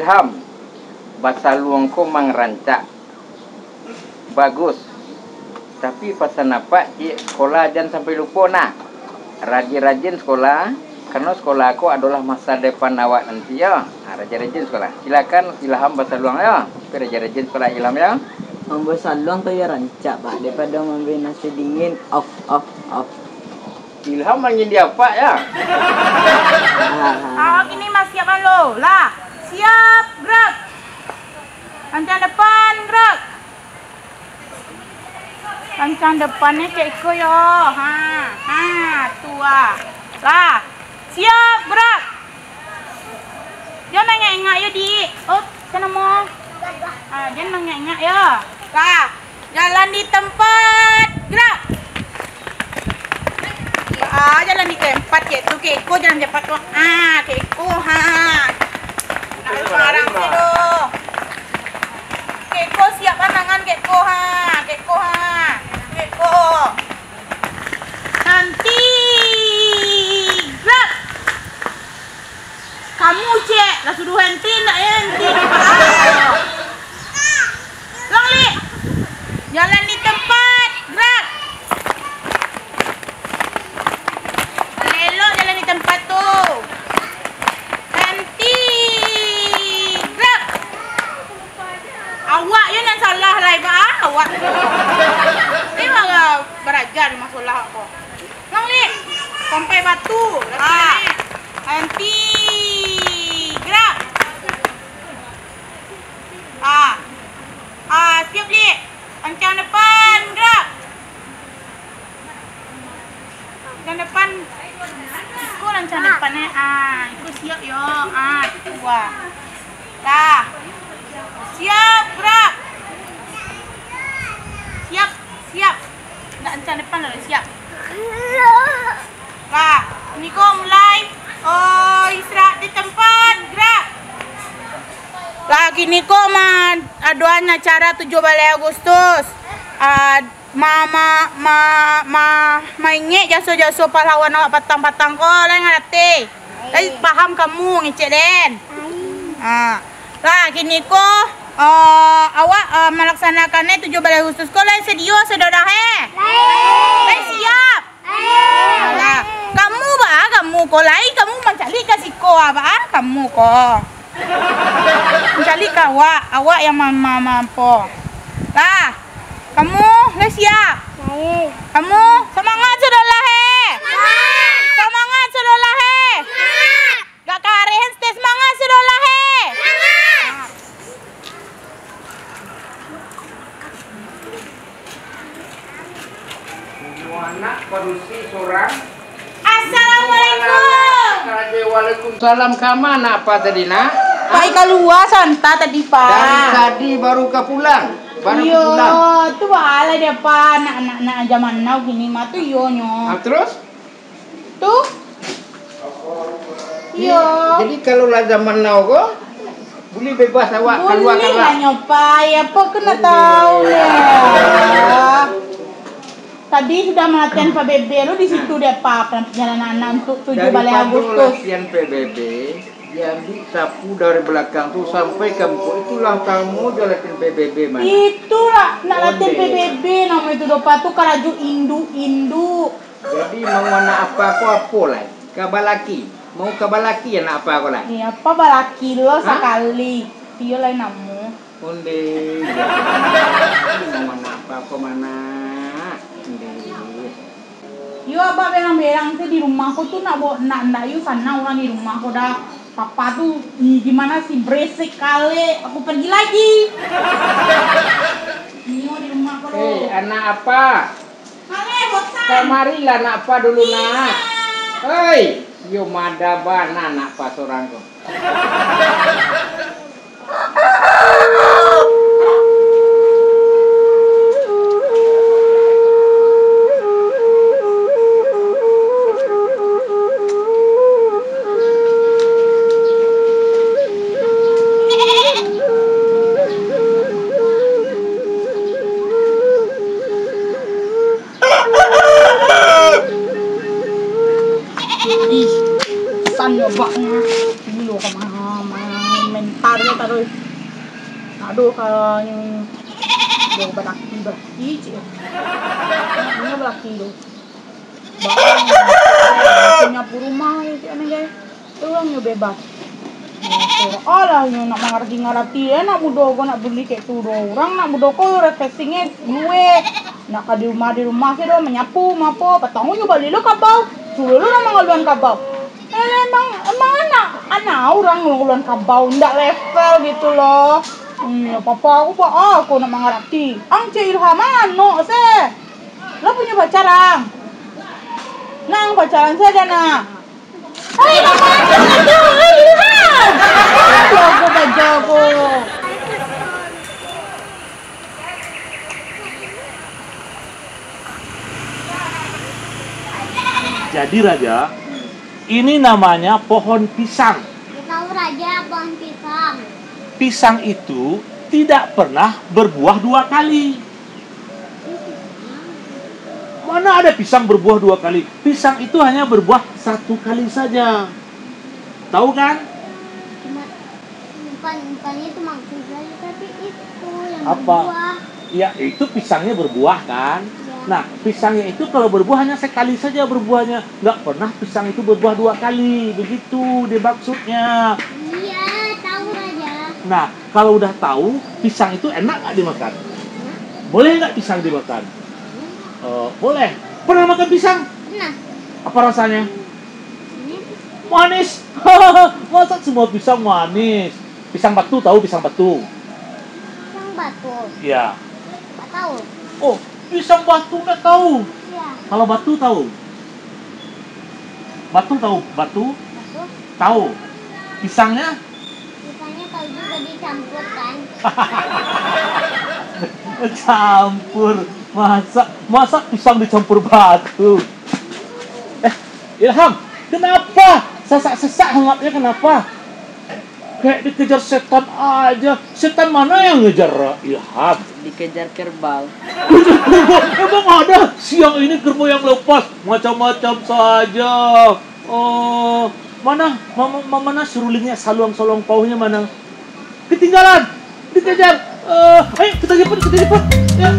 Ilham, bahasa luangku mangerancak. Bagus. Tapi pasal apa sekolah jangan sampai lupa nak. Rajin-rajin sekolah, karena sekolah aku adalah masa depan awak nanti ya. Rajin-rajin sekolah. Silakan Ilham bahasa luang ya. Tapi rajin-rajin sekolah Ilham ya. Bahasa luang tuh ya rancak pak, daripada memberi nasi dingin off. Ilham main dia apa ya? Gini mas siap lo lah. Siap, gerak. Lancang depan, gerak. Lancang depannya cekko yo. Tua. Lah. Siap, gerak. Jangan mengengak yo di. Sana mau. Jangan mengengak yo. Lah. Jalan di tempat, gerak. Jalan di tempat yaitu keko jangan cepat kok. Keko nak barang dulu. Keko siap pandangan keko keko. Nanti gerak. Kamu cek lah suruh henti nak henti. Long li. Jalan di tempat, gerak. Jalan di tempat tuh. Henti. Gerak. Awak yang salah lah ibu awak. Ini malah berajar masalah aku. Nang li. Sampai batu. Henti. Gerak. Siap li. Pancang depan. Gerak. Pancang depan. Itu lancang depannya. Itu siap yo. Dua. Dah. Siap, gerak. Siap. Nak lancang depan lalu siap. Dah. Ini kok mulai. Istirahat di tempat, gerak. Lagi ni kok aduan acara 7 Agustus. Mainnya jaso pahlawan awak patang-patang ko lah ngerti. Tapi paham kamu ngecek den. Lah kini ko awak melaksanakannya 17 Agustus ko lah sedio saudara siap. Lah kamu ko lai kamu mencari kasih ko kamu ko. Mencari awak yang mampo. Lah kamu udah siap? Kamu semangat sudah lah Semangat sudah lah Gak karehen stay semangat sudah lah Anak parusi seorang. Assalamualaikum. Waalaikumsalam. Kamana apa tadi nak? Pai keluar santa tadi pak. Dari tadi baru ke pulang. Tu ala dia pa nak zaman now gini mah tu yo nyo. Terus? Tu? Yo. Jadi kalau lah zaman now ko, boleh bebas awak keluar. Boleh lah nyopa, apa kena tahu ya. Tadi sudah melatihan PBB lu di situ dia pak perjalanan untuk 7 Agustus. Latihan PBB. Diambil sapu dari belakang tuh sampai kamu itulah kamu jalanin PBB mana? Itulah nak latihan PBB nama itu dopa tuh karaju indu. Jadi mau anak apa lah? Kabalaki. Mau kabalaki ya nak apa aku lah? Iya apa balaki lo sekali. Dia lain namu. Onde. Mau anak apa mana? Yo abah belang-belang sih di rumahku tuh nak yuk sana orang di rumahku dah. Papa tuh gimana sih berisik kali. Aku pergi lagi. Ini di rumahku loh. Anak apa? Kale bosan. Kamarilah anak apa dulu nak. Hei, yo madaban anak apa seorang kok. Ih, san yo baknya. Gilo ka mentarnya taruh. Aduh kalau yang do beraki cik. Ini beraki do. Punya rumah ya cik ane guys. Orangnya bebas. Alah nyo nak mengerti nak mudo ko nak beli kayak tu do. Orang nak mudo ko refreshingnya gue. Nak di rumah ke do menyapu mapo patang nyo bali lo kabau. Suruh lo nak mengaluan kabau. Emang anak orang nguluan kabau ndak level gitu loh. Papa aku nak mengerti. Ang cik Ilham anu se. Lo punya pacaran? Nang pacaran saja nak. Hai mama Ilham. Jago. Jadi Raja, ini namanya pohon pisang. Tahu Raja pohon pisang. Pisang itu tidak pernah berbuah 2 kali. Mana ada pisang berbuah 2 kali? Pisang itu hanya berbuah 1 kali saja. Tahu kan? Bukan itu maksudnya, tapi itu yang Apa? berbuah. Ya, itu pisangnya berbuah kan? Ya. Nah, pisangnya itu kalau berbuah hanya sekali saja berbuahnya. Nggak pernah pisang itu berbuah 2 kali. Begitu dia maksudnya. Iya, tahu Raja. Nah, kalau udah tahu, pisang itu enak nggak dimakan? Boleh nggak pisang dimakan? Boleh. Pernah makan pisang? Nah, Apa rasanya? ini Manis. Masa semua pisang manis? Pisang batu, tahu pisang batu? pisang batu. Iya. Nggak tahu. Oh, pisang batu nggak tahu. Iya, Kalau batu tahu? Batu tahu? Batu batu. tahu. Pisangnya? Pisangnya kalau juga dicampur kan. Campur. Masa pisang dicampur batu? Ilham, kenapa? Sesak-sesak hangatnya kenapa? Kayak dikejar setan aja. Setan mana yang ngejar Ilham? Dikejar kerbau. Emang ada siang ini kerbau yang lepas? Macam-macam saja. Oh, mana? Mana serulingnya, saluang-saluang pauhnya mana? Ketinggalan. Dikejar. Ayo kita jemput. Ya.